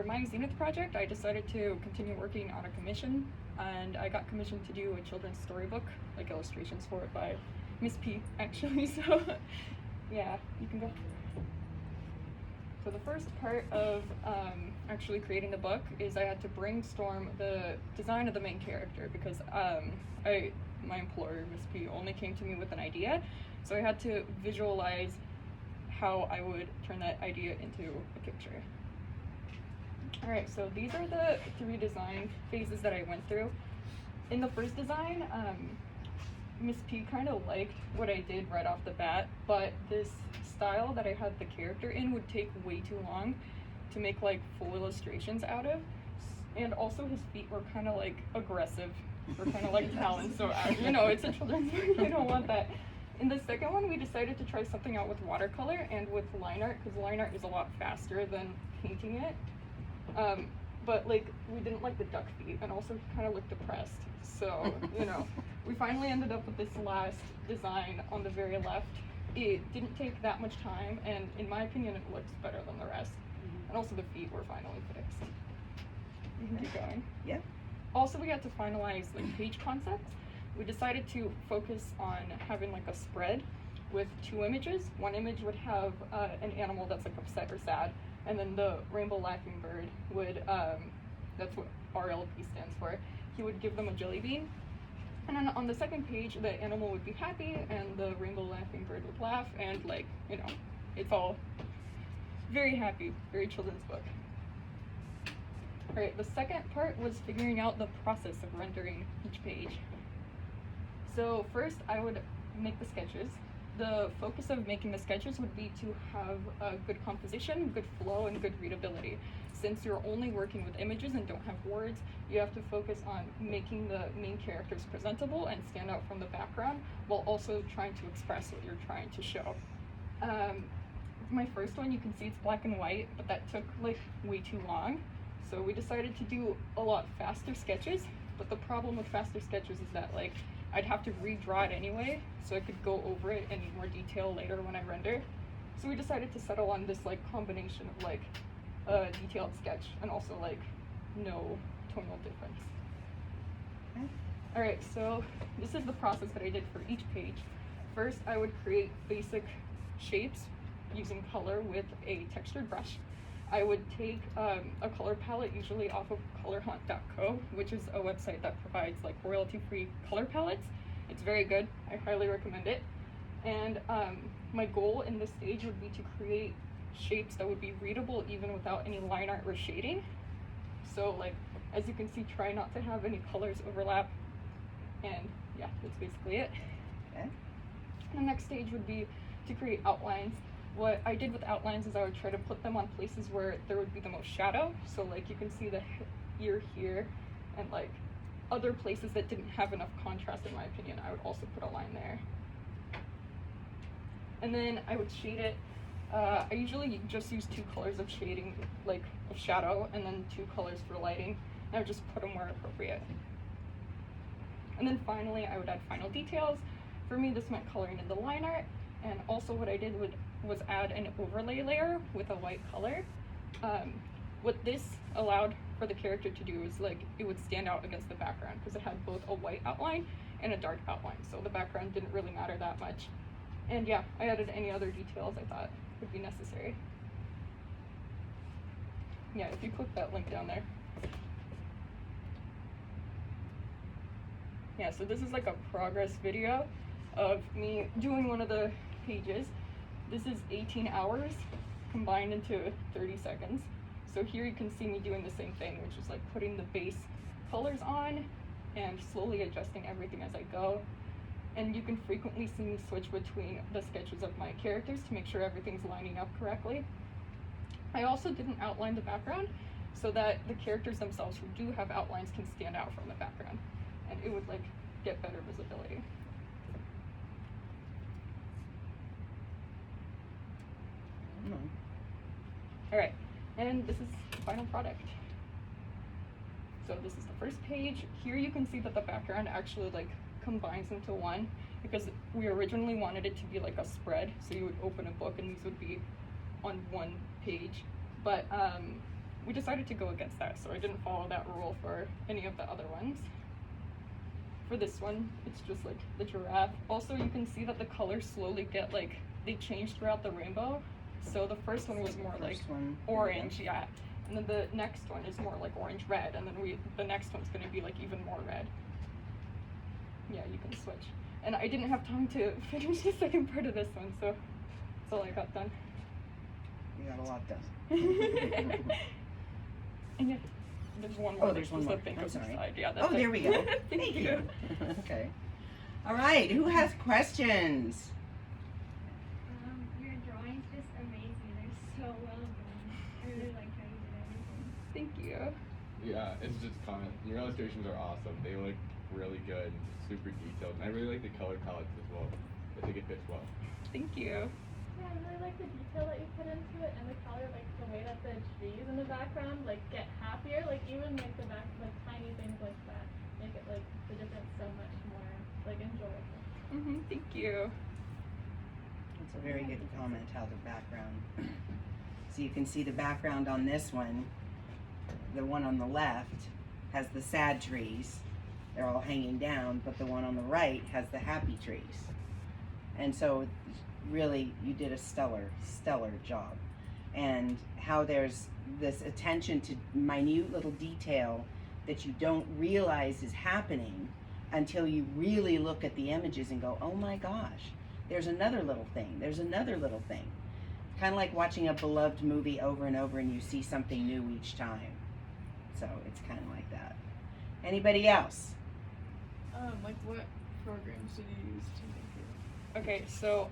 For my Zenith project, I decided to continue working on a commission, and I got commissioned to do a children's storybook, like illustrations for it by Miss P, actually, so yeah, you can go. So the first part of actually creating the book is I had to brainstorm the design of the main character, because my employer, Miss P, only came to me with an idea, so I had to visualize how I would turn that idea into a picture. Alright, so these are the 3 design phases that I went through. In the first design, Miss P kind of liked what I did right off the bat, but this style that I had the character in would take way too long to make like full illustrations out of. And also his feet were kind of like aggressive, or kind of like talons, so you know, it's a children's book, you don't want that. In the second one, we decided to try something out with watercolor and with line art, because line art is a lot faster than painting it. But like, we didn't like the duck feet, and also he kind of looked depressed. So, you know, we finally ended up with this last design on the very left. It didn't take that much time, and in my opinion, it looks better than the rest. And also the feet were finally fixed. You can keep going. Yeah. Also, we had to finalize like page concepts. We decided to focus on having like a spread with 2 images. One image would have an animal that's like upset or sad, and then the rainbow laughing bird would, that's what RLB stands for, he would give them a jelly bean. And then on the second page, the animal would be happy, and the rainbow laughing bird would laugh, and like, you know, it's all very happy, very children's book. Alright, the second part was figuring out the process of rendering each page. So first, I would make the sketches. The focus of making the sketches would be to have a good composition, good flow, and good readability. Since you're only working with images and don't have words, you have to focus on making the main characters presentable and stand out from the background, while also trying to express what you're trying to show. My first one, you can see it's black and white, but that took like way too long. So we decided to do a lot faster sketches, but the problem with faster sketches is that like I'd have to redraw it anyway, so I could go over it in more detail later when I render. So we decided to settle on this like combination of like a detailed sketch and also like no tonal difference. Okay. Alright, so this is the process that I did for each page. First, I would create basic shapes using color with a textured brush. I would take a color palette, usually off of colorhunt.co, which is a website that provides like royalty-free color palettes. It's very good. I highly recommend it. And my goal in this stage would be to create shapes that would be readable even without any line art or shading. So like, as you can see, try not to have any colors overlap. And yeah, that's basically it. Okay. The next stage would be to create outlines. What I did with outlines is I would try to put them on places where there would be the most shadow. So like you can see the ear here, and like other places that didn't have enough contrast, in my opinion, I would also put a line there. And then I would shade it. I usually just use 2 colors of shading, like of shadow, and then 2 colors for lighting. And I would just put them where appropriate. And then finally, I would add final details. For me, this meant coloring in the line art. And also what I did was add an overlay layer with a white color. What this allowed for the character to do is like, it would stand out against the background because it had both a white outline and a dark outline. So the background didn't really matter that much. And yeah, I added any other details I thought would be necessary. Yeah, if you click that link down there. Yeah, so this is like a progress video of me doing one of the pages. This is 18 hours combined into 30 seconds. So here you can see me doing the same thing, which is like putting the base colors on and slowly adjusting everything as I go. And you can frequently see me switch between the sketches of my characters to make sure everything's lining up correctly. I also didn't outline the background so that the characters themselves who do have outlines can stand out from the background, and it would like get better visibility. Alright, and this is the final product. So this is the first page. Here you can see that the background actually like combines into one, because we originally wanted it to be like a spread, so you would open a book and these would be on one page. But we decided to go against that, so I didn't follow that rule for any of the other ones. For this one, it's just like the giraffe. Also, you can see that the colors slowly get like, they change throughout the rainbow. So the first one was more like orange, yeah. And then the next one is more like orange red, and then the next one's gonna be like even more red. Yeah, you can switch. And I didn't have time to finish the second part of this one, so that's all I got done. You got a lot done. And yeah, there's one more. Oh, there's one more. I'm sorry. Yeah, oh, there we go. Thank you. Okay. All right. Who has questions? Your drawing's just amazing. They're so well done. I really like how you did everything. Thank you. Yeah, it's just comment. Your illustrations are awesome. They look really good, super detailed, and I really like the color palettes as well. I think it fits well. Thank you. Yeah, I really like the detail that you put into it and the color, like the way that the trees in the background like get happier, like even like the back, like tiny things like that make it like the difference so much more like enjoyable. Thank you. It's a very good comment how the background. So you can see the background on this one, the one on the left has the sad trees. They're all hanging down, but the one on the right has the happy trees. And so really you did a stellar job. And how there's this attention to minute little detail that you don't realize is happening until you really look at the images and go, oh my gosh, there's another little thing, there's another little thing. Kind of like watching a beloved movie over and over and you see something new each time. So it's kind of like that. Anybody else? Like what programs did you use to make it? Okay, so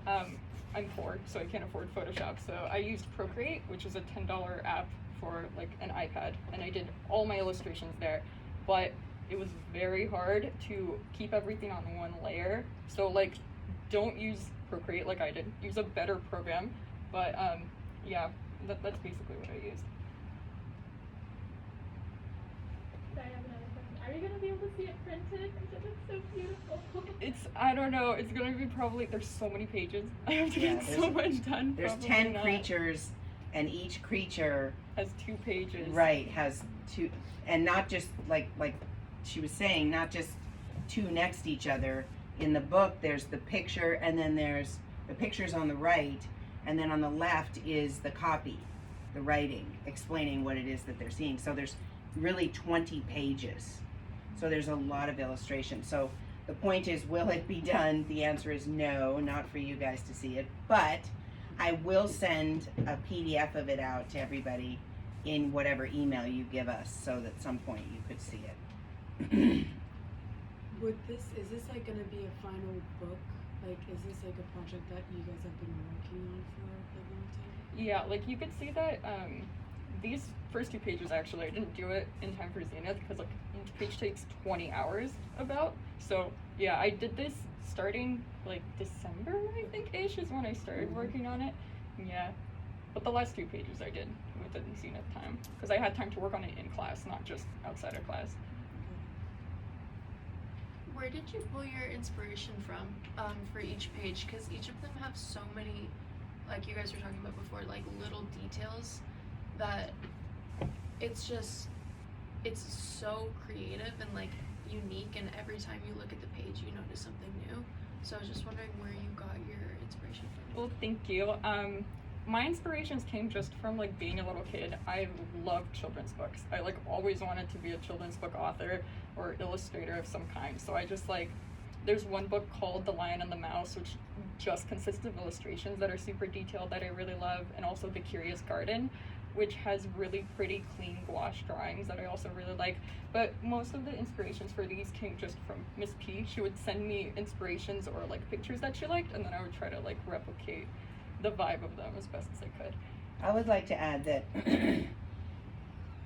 I'm poor, so I can't afford Photoshop. So I used Procreate, which is a $10 app for like an iPad, and I did all my illustrations there. But it was very hard to keep everything on one layer. So like, don't use Procreate like I did. Use a better program. But yeah, that's basically what I used. I have another question. Are you gonna be able to see it printed? Because it looks so beautiful. I don't know, it's gonna be probably, there's so many pages. I have to get so much done. There's probably 10 not. creatures, and each creature Has 2 pages. right has 2, and not just like she was saying, not just 2 next to each other. In the book there's the picture, and then there's the pictures on the right, and then on the left is the copy, the writing explaining what it is that they're seeing. So there's really 20 pages. So there's a lot of illustration. So the point is, will it be done? The answer is no, not for you guys to see it, but I will send a PDF of it out to everybody in whatever email you give us, so that at some point you could see it. Is this like gonna be a final book? Like, is this like a project that you guys have been working on for a long time? Yeah, like you could see that these first 2 pages, actually, I didn't do it in time for Zenith because like each page takes 20 hours about. So yeah, I did this starting like December, I think ish is when I started working on it. Yeah, but the last 2 pages I did within Zenith time because I had time to work on it in class, not just outside of class. Where did you pull your inspiration from for each page? Because each of them have so many, like you guys were talking about before, like little details that it's so creative and like unique, and every time you look at the page you notice something new. So I was just wondering where you got your inspiration from. Well, thank you. My inspirations came just from like being a little kid. I loved children's books. I like always wanted to be a children's book author or illustrator of some kind. So I just like, there's one book called The Lion and the Mouse, which just consists of illustrations that are super detailed that I really love, and also The Curious Garden, which has really pretty clean gouache drawings that I also really like. But most of the inspirations for these came just from Miss P. She would send me inspirations or like pictures that she liked, and then I would try to like replicate the vibe of them as best as I could. I would like to add that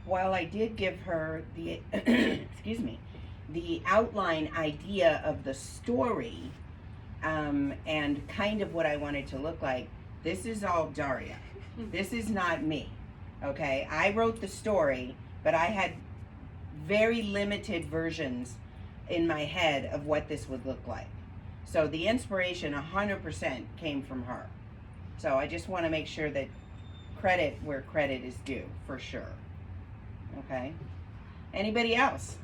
while I did give her the excuse me, the outline idea of the story, and kind of what I wanted to look like, this is all Darya. This is not me. Okay, I wrote the story, but I had very limited versions in my head of what this would look like. So the inspiration 100% came from her. So I just want to make sure that credit where credit is due, for sure. Okay. Anybody else?